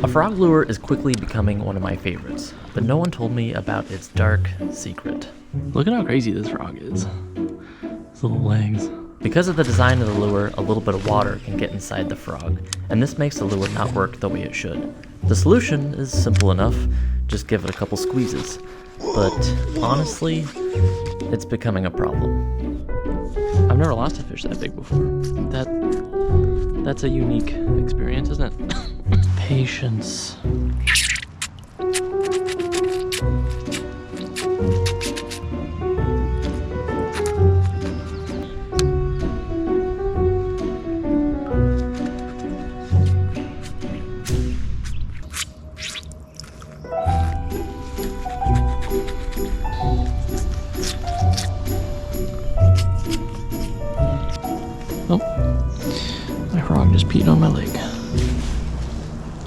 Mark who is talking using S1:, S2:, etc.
S1: A frog lure is quickly becoming one of my favorites, but no one told me about its dark secret.
S2: Look at how crazy this frog is. His little legs.
S1: Because of the design of the lure, a little bit of water can get inside the frog, and this makes the lure not work the way it should. The solution is simple enough, just give it a couple squeezes. But honestly, it's becoming a problem.
S2: I've never lost a fish that big before. That's a unique experience, isn't it? Patience.